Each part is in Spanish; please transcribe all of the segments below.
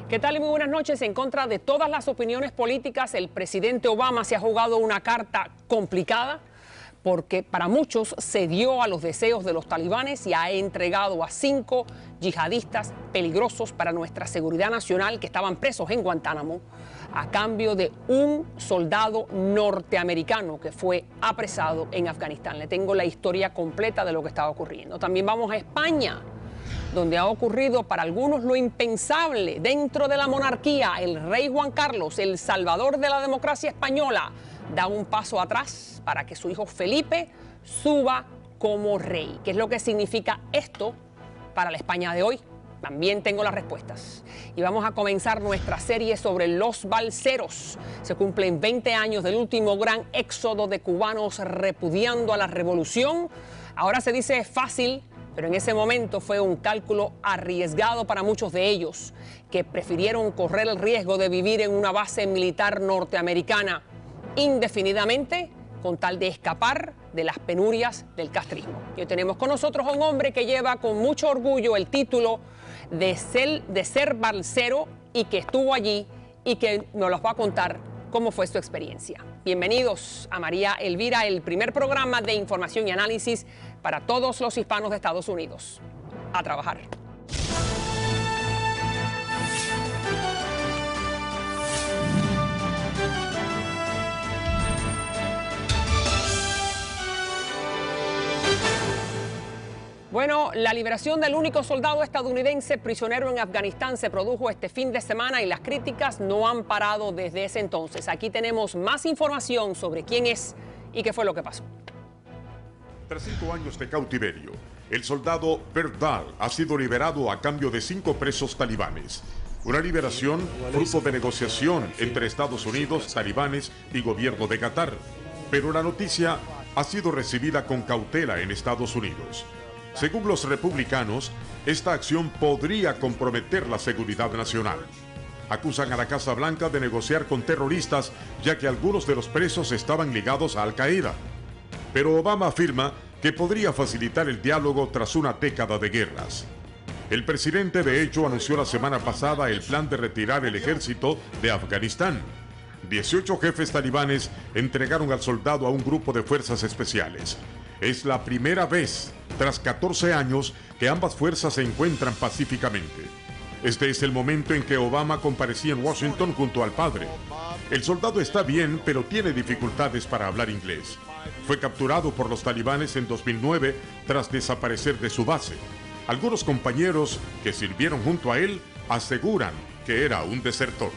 ¿Qué tal y muy buenas noches? En contra de todas las opiniones políticas, el presidente Obama se ha jugado una carta complicada porque para muchos cedió a los deseos de los talibanes y ha entregado a 5 yihadistas peligrosos para nuestra seguridad nacional que estaban presos en Guantánamo a cambio de un soldado norteamericano que fue apresado en Afganistán. Le tengo la historia completa de lo que estaba ocurriendo. También vamos a España, donde ha ocurrido para algunos lo impensable dentro de la monarquía. El rey Juan Carlos, el salvador de la democracia española, da un paso atrás para que su hijo Felipe suba como rey. ¿Qué es lo que significa esto para la España de hoy? También tengo las respuestas. Y vamos a comenzar nuestra serie sobre los balseros. Se cumplen 20 años del último gran éxodo de cubanos repudiando a la revolución. Ahora se dice fácil, pero en ese momento fue un cálculo arriesgado para muchos de ellos, que prefirieron correr el riesgo de vivir en una base militar norteamericana indefinidamente con tal de escapar de las penurias del castrismo. Y hoy tenemos con nosotros a un hombre que lleva con mucho orgullo el título de ser balsero y que estuvo allí y que nos los va a contar cómo fue su experiencia. Bienvenidos a María Elvira, el primer programa de información y análisis para todos los hispanos de Estados Unidos. A trabajar. Bueno, la liberación del único soldado estadounidense prisionero en Afganistán se produjo este fin de semana y las críticas no han parado desde ese entonces. Aquí tenemos más información sobre quién es y qué fue lo que pasó. Tras 5 años de cautiverio, el soldado Berdal ha sido liberado a cambio de 5 presos talibanes. Una liberación fruto de negociación entre Estados Unidos, talibanes y gobierno de Qatar. Pero la noticia ha sido recibida con cautela en Estados Unidos. Según los republicanos, esta acción podría comprometer la seguridad nacional. Acusan a la Casa Blanca de negociar con terroristas, ya que algunos de los presos estaban ligados a Al Qaeda. Pero Obama afirma que podría facilitar el diálogo tras una década de guerras. El presidente, de hecho, anunció la semana pasada el plan de retirar el ejército de Afganistán. 18 jefes talibanes entregaron al soldado a un grupo de fuerzas especiales. Es la primera vez, tras 14 años, que ambas fuerzas se encuentran pacíficamente. Este es el momento en que Obama comparecía en Washington junto al padre. El soldado está bien, pero tiene dificultades para hablar inglés. Fue capturado por los talibanes en 2009 tras desaparecer de su base. Algunos compañeros que sirvieron junto a él aseguran que era un desertor.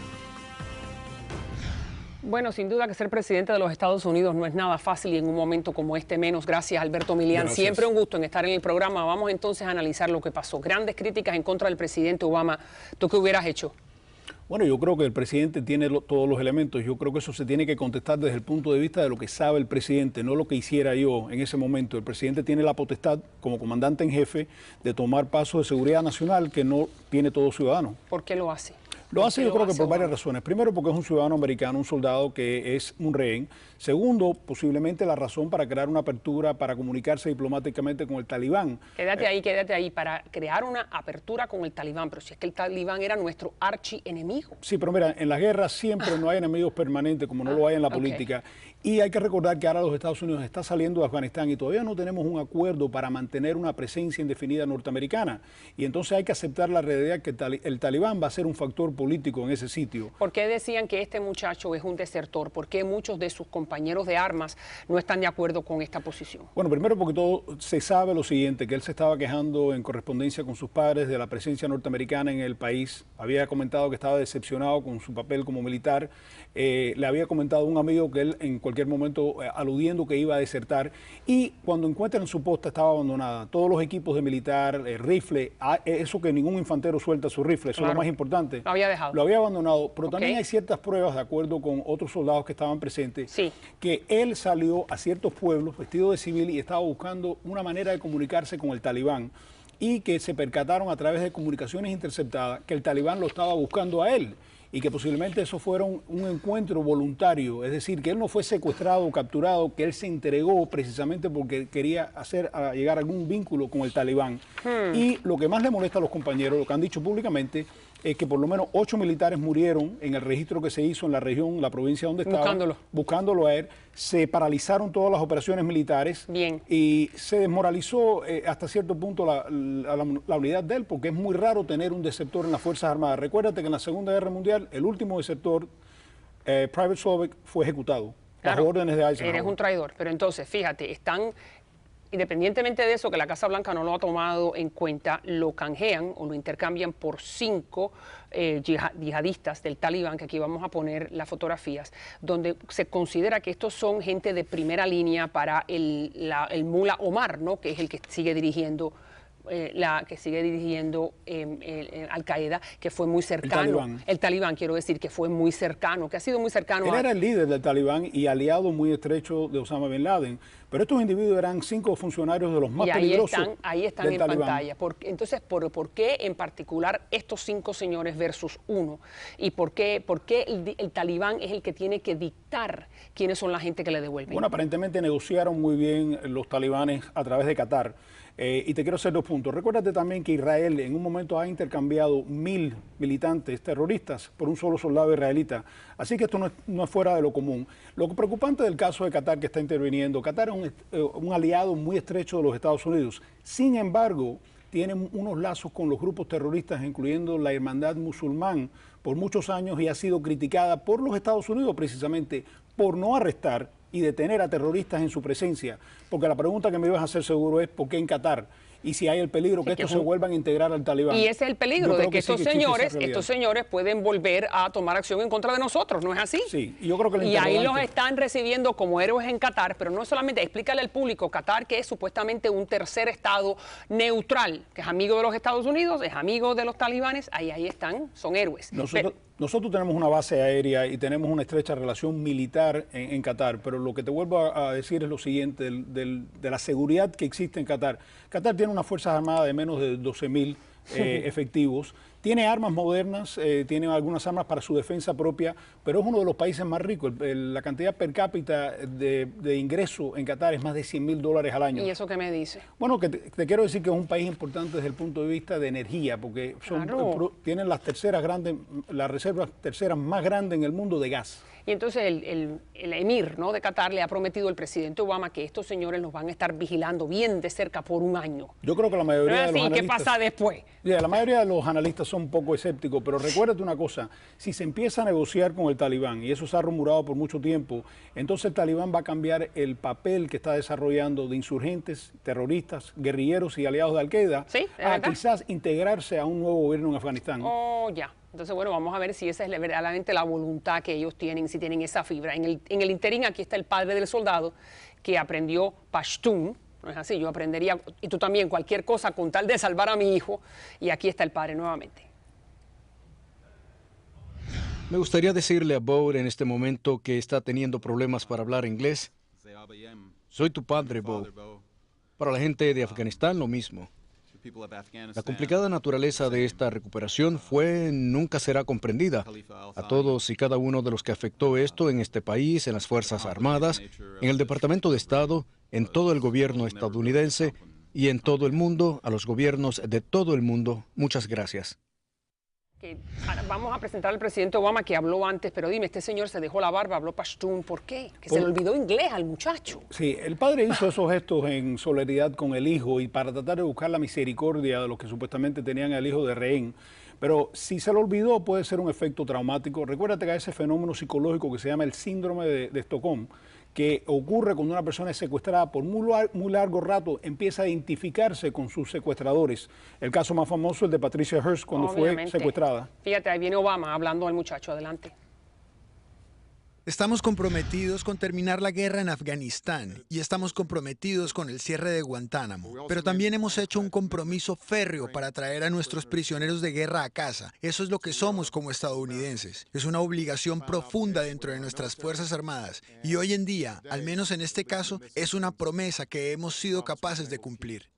Bueno, sin duda que ser presidente de los Estados Unidos no es nada fácil y en un momento como este menos. Gracias, Alberto Milián. Gracias. Siempre un gusto en estar en el programa. Vamos entonces a analizar lo que pasó. Grandes críticas en contra del presidente Obama. ¿Tú qué hubieras hecho? Bueno, yo creo que el presidente tiene todos los elementos. Yo creo que eso se tiene que contestar desde el punto de vista de lo que sabe el presidente, no lo que hiciera yo en ese momento. El presidente tiene la potestad, como comandante en jefe, de tomar pasos de seguridad nacional que no tiene todo ciudadano. ¿Por qué lo hace? Lo hace yo creo que por varias razones. Primero, porque es un ciudadano americano, un soldado que es un rehén. Segundo, posiblemente la razón para crear una apertura para comunicarse diplomáticamente con el talibán. Quédate ahí, para crear una apertura con el talibán. Pero si es que el talibán era nuestro archienemigo. Sí, pero mira, en las guerras siempre no hay enemigos permanentes como no lo hay en la política. Y hay que recordar que ahora los Estados Unidos está saliendo de Afganistán y todavía no tenemos un acuerdo para mantener una presencia indefinida norteamericana. Y entonces hay que aceptar la realidad que el talibán va a ser un factor político en ese sitio. ¿Por qué decían que este muchacho es un desertor? ¿Por qué muchos de sus compañeros de armas no están de acuerdo con esta posición? Bueno, primero porque todo se sabe lo siguiente, que él se estaba quejando en correspondencia con sus padres de la presencia norteamericana en el país. Había comentado que estaba decepcionado con su papel como militar. Le había comentado a un amigo que él en cualquier momento aludiendo que iba a desertar, y cuando encuentran su posta estaba abandonada. Todos los equipos de militar, rifle, eso que ningún infantero suelta su rifle, eso es lo más importante. Lo había dejado. Lo había abandonado, pero también hay ciertas pruebas, de acuerdo con otros soldados que estaban presentes, que él salió a ciertos pueblos vestido de civil y estaba buscando una manera de comunicarse con el talibán, y que se percataron a través de comunicaciones interceptadas que el talibán lo estaba buscando a él. y que posiblemente eso fuera un encuentro voluntario, es decir, que él no fue secuestrado o capturado, que él se entregó precisamente porque quería llegar a algún vínculo con el Talibán. Y lo que más le molesta a los compañeros, lo que han dicho públicamente, es que por lo menos 8 militares murieron en el registro que se hizo en la región, la provincia donde estaban, buscándolo a él. Se paralizaron todas las operaciones militares. Bien. Y se desmoralizó hasta cierto punto la unidad de él, porque es muy raro tener un desertor en las Fuerzas Armadas. Recuérdate que en la Segunda Guerra Mundial el último desertor, Private Slovak, fue ejecutado bajo órdenes de Eisenhower. Eres un traidor, pero entonces, fíjate, independientemente de eso, que la Casa Blanca no lo ha tomado en cuenta, lo canjean o lo intercambian por 5 yihadistas del Talibán, que aquí vamos a poner las fotografías, donde se considera que estos son gente de primera línea para el Mullah Omar, ¿no?, que es el que sigue dirigiendo Al-Qaeda, que fue muy cercano. El Talibán, quiero decir, que fue muy cercano, que ha sido muy cercano. Él era el líder del Talibán y aliado muy estrecho de Osama Bin Laden. Pero estos individuos eran 5 funcionarios de los más peligrosos. Ahí están en pantalla. Entonces, ¿por qué en particular estos 5 señores versus 1? ¿Y por qué el Talibán es el que tiene que dictar quiénes son la gente que le devuelven? Bueno, aparentemente negociaron muy bien los talibanes a través de Qatar. Y te quiero hacer 2 puntos. Recuérdate también que Israel en un momento ha intercambiado 1000 militantes terroristas por un solo soldado israelita. Así que esto no es fuera de lo común. Lo preocupante del caso de Qatar que está interviniendo, Qatar es un aliado muy estrecho de los Estados Unidos. Sin embargo, tienen unos lazos con los grupos terroristas, incluyendo la Hermandad Musulmán, por muchos años, y ha sido criticada por los Estados Unidos precisamente por no arrestar y detener a terroristas en su presencia. Porque la pregunta que me ibas a hacer seguro es ¿por qué en Qatar? Y si hay el peligro que estos se vuelvan a integrar al Talibán. Y ese es el peligro de que estos señores pueden volver a tomar acción en contra de nosotros, ¿no es así? Sí, y yo creo que y ahí los están recibiendo como héroes en Qatar, pero no solamente, explícale al público, Qatar, que es supuestamente un tercer estado neutral, que es amigo de los Estados Unidos, es amigo de los talibanes, ahí están, son héroes. Nosotros tenemos una base aérea y tenemos una estrecha relación militar en Qatar, pero lo que te vuelvo a decir es lo siguiente, de la seguridad que existe en Qatar. Qatar tiene unas Fuerzas Armadas de menos de 12.000 efectivos, tiene armas modernas, tiene algunas armas para su defensa propia, pero es uno de los países más ricos. La cantidad per cápita de ingreso en Qatar es más de $100.000 al año. ¿Y eso qué me dice? Bueno, que te quiero decir que es un país importante desde el punto de vista de energía, porque tienen las reservas terceras más grandes en el mundo de gas. Y entonces el emir, ¿no?, de Qatar le ha prometido al presidente Obama que estos señores los van a estar vigilando bien de cerca por un año. Yo creo que la mayoría de los analistas... ¿Qué pasa después? La mayoría de los analistas son un poco escépticos, pero recuérdate una cosa, si se empieza a negociar con el Talibán, y eso se ha rumorado por mucho tiempo, entonces el Talibán va a cambiar el papel que está desarrollando de insurgentes, terroristas, guerrilleros y aliados de Al-Qaeda, a quizás integrarse a un nuevo gobierno en Afganistán. Oh, ya. Entonces, bueno, vamos a ver si esa es verdaderamente la voluntad que ellos tienen, si tienen esa fibra. En el interín, aquí está el padre del soldado que aprendió Pashtun, no es así, yo aprendería, y tú también, cualquier cosa con tal de salvar a mi hijo, y aquí está el padre nuevamente. Me gustaría decirle a Bo en este momento que está teniendo problemas para hablar inglés. Soy tu padre, Bo. Para la gente de Afganistán, lo mismo. La complicada naturaleza de esta recuperación nunca será comprendida. A todos y cada uno de los que afectó esto en este país, en las Fuerzas Armadas, en el Departamento de Estado, en todo el gobierno estadounidense y en todo el mundo, a los gobiernos de todo el mundo, muchas gracias. Vamos a presentar al presidente Obama, que habló antes, pero dime, este señor se dejó la barba, habló Pashtun, ¿por qué? Que se le olvidó inglés al muchacho. Sí, el padre hizo esos gestos en solidaridad con el hijo y para tratar de buscar la misericordia de los que supuestamente tenían al hijo de rehén. Pero si se lo olvidó, puede ser un efecto traumático. Recuérdate que hay ese fenómeno psicológico que se llama el síndrome de Estocolmo, que ocurre cuando una persona es secuestrada por muy largo rato, empieza a identificarse con sus secuestradores. El caso más famoso es el de Patricia Hearst cuando fue secuestrada. Fíjate, ahí viene Obama hablando al muchacho, adelante. Estamos comprometidos con terminar la guerra en Afganistán y estamos comprometidos con el cierre de Guantánamo. Pero también hemos hecho un compromiso férreo para traer a nuestros prisioneros de guerra a casa. Eso es lo que somos como estadounidenses. Es una obligación profunda dentro de nuestras Fuerzas Armadas. Y hoy en día, al menos en este caso, es una promesa que hemos sido capaces de cumplir.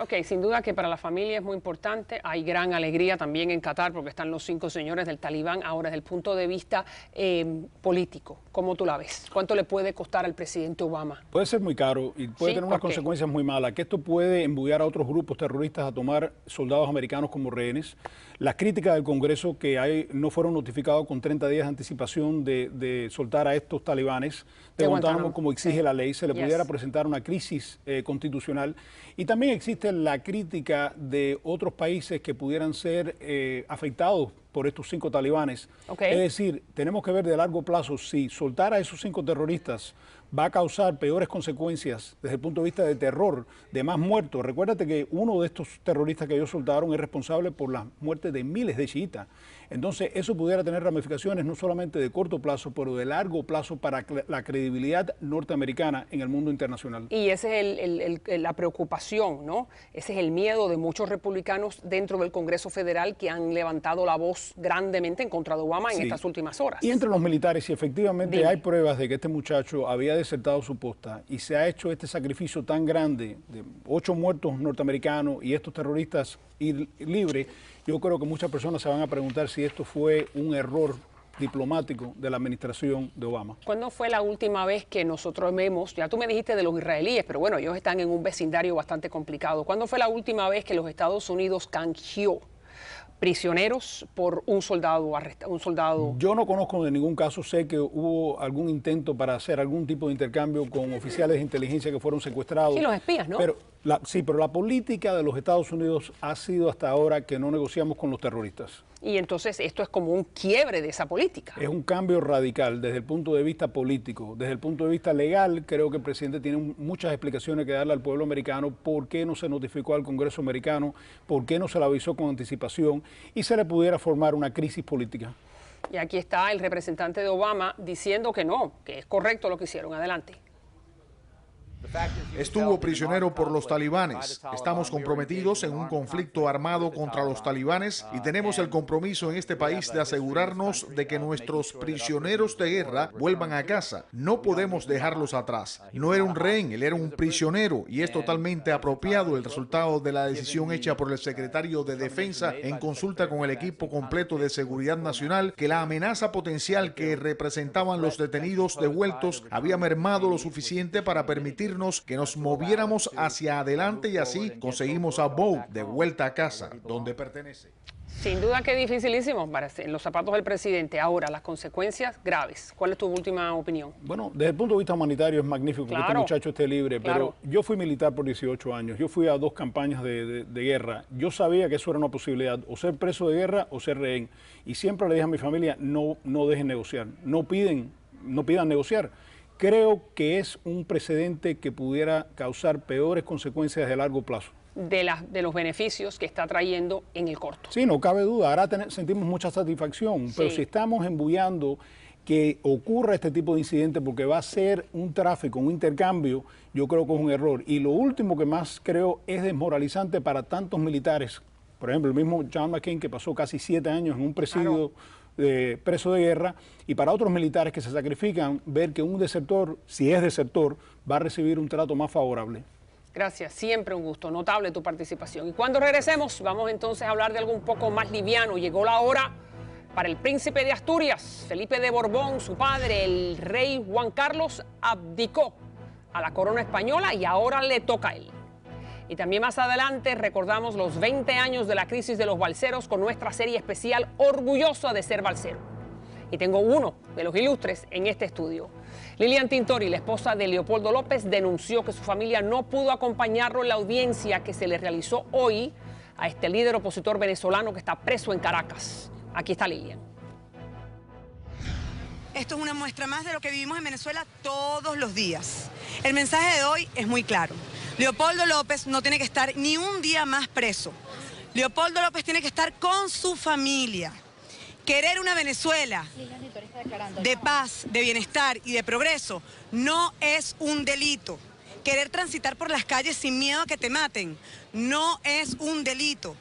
Ok, sin duda que para la familia es muy importante. Hay gran alegría también en Qatar porque están los 5 señores del Talibán. Ahora, desde el punto de vista político, ¿cómo tú la ves? ¿Cuánto le puede costar al presidente Obama? Puede ser muy caro y puede Sí, tener unas ¿por qué? consecuencias muy malas, que esto puede embullar a otros grupos terroristas a tomar soldados americanos como rehenes. Las críticas del Congreso que no fueron notificados con 30 días de anticipación de soltar a estos talibanes de Guantánamo como exige la ley, se le pudiera presentar una crisis constitucional. Y también existe la crítica de otros países que pudieran ser afectados por estos 5 talibanes. Es decir, tenemos que ver de largo plazo si soltar a esos 5 terroristas va a causar peores consecuencias desde el punto de vista de terror, de más muertos. Recuérdate que uno de estos terroristas que ellos soltaron es responsable por las muertes de miles de chiitas. Entonces, eso pudiera tener ramificaciones no solamente de corto plazo, pero de largo plazo para la credibilidad norteamericana en el mundo internacional. Y esa es la preocupación, ¿no? Ese es el miedo de muchos republicanos dentro del Congreso Federal que han levantado la voz grandemente en contra de Obama en estas últimas horas. Y entre los militares, si efectivamente hay pruebas de que este muchacho había desertado su posta y se ha hecho este sacrificio tan grande de 8 muertos norteamericanos y estos terroristas ir libres, yo creo que muchas personas se van a preguntar si esto fue un error diplomático de la administración de Obama. ¿Cuándo fue la última vez que nosotros vemos, ya tú me dijiste de los israelíes, pero bueno, ellos están en un vecindario bastante complicado, ¿cuándo fue la última vez que los Estados Unidos canjeó prisioneros por un soldado arrestado? Yo no conozco de ningún caso, sé que hubo algún intento para hacer algún tipo de intercambio con oficiales de inteligencia que fueron secuestrados. Sí, los espías, ¿no? Pero la política de los Estados Unidos ha sido hasta ahora que no negociamos con los terroristas. Y entonces esto es como un quiebre de esa política. Es un cambio radical desde el punto de vista político. Desde el punto de vista legal, creo que el presidente tiene muchas explicaciones que darle al pueblo americano, por qué no se notificó al Congreso americano, por qué no se le avisó con anticipación y se le pudiera formar una crisis política. Y aquí está el representante de Obama diciendo que no, que es correcto lo que hicieron. Adelante. Estuvo prisionero por los talibanes. Estamos comprometidos en un conflicto armado contra los talibanes y tenemos el compromiso en este país de asegurarnos de que nuestros prisioneros de guerra vuelvan a casa. No podemos dejarlos atrás. No era un rehén, él era un prisionero y es totalmente apropiado el resultado de la decisión hecha por el secretario de Defensa en consulta con el equipo completo de Seguridad Nacional que la amenaza potencial que representaban los detenidos devueltos había mermado lo suficiente para permitir que nos moviéramos hacia adelante y así conseguimos a Beau de vuelta a casa, donde pertenece. Sin duda que es dificilísimo en los zapatos del presidente. Ahora, las consecuencias graves. ¿Cuál es tu última opinión? Bueno, desde el punto de vista humanitario es magnífico que este muchacho esté libre, pero yo fui militar por 18 años, yo fui a 2 campañas de guerra, yo sabía que eso era una posibilidad, o ser preso de guerra o ser rehén, y siempre le dije a mi familia, no dejen negociar, no pidan negociar. Creo que es un precedente que pudiera causar peores consecuencias de largo plazo. De los beneficios que está trayendo en el corto. Sí, no cabe duda. Ahora sentimos mucha satisfacción, pero si estamos embullando que ocurra este tipo de incidente porque va a ser un tráfico, un intercambio, yo creo que es un error. Y lo último que más creo es desmoralizante para tantos militares. Por ejemplo, el mismo John McCain, que pasó casi 7 años en un presidio preso de guerra, y para otros militares que se sacrifican, ver que un desertor, si es desertor, va a recibir un trato más favorable. Gracias, siempre un gusto, notable tu participación. Y cuando regresemos, vamos entonces a hablar de algo un poco más liviano. Llegó la hora para el príncipe de Asturias, Felipe de Borbón, su padre, el rey Juan Carlos, abdicó a la corona española y ahora le toca a él. Y también más adelante recordamos los 20 años de la crisis de los balseros con nuestra serie especial Orgullosa de ser balsero. Y tengo uno de los ilustres en este estudio. Lilian Tintori, la esposa de Leopoldo López, denunció que su familia no pudo acompañarlo en la audiencia que se le realizó hoy a este líder opositor venezolano que está preso en Caracas. Aquí está Lilian. Esto es una muestra más de lo que vivimos en Venezuela todos los días. El mensaje de hoy es muy claro. Leopoldo López no tiene que estar ni un día más preso. Leopoldo López tiene que estar con su familia. Querer una Venezuela de paz, de bienestar y de progreso no es un delito. Querer transitar por las calles sin miedo a que te maten no es un delito.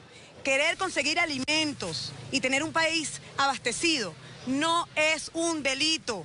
Querer conseguir alimentos y tener un país abastecido no es un delito.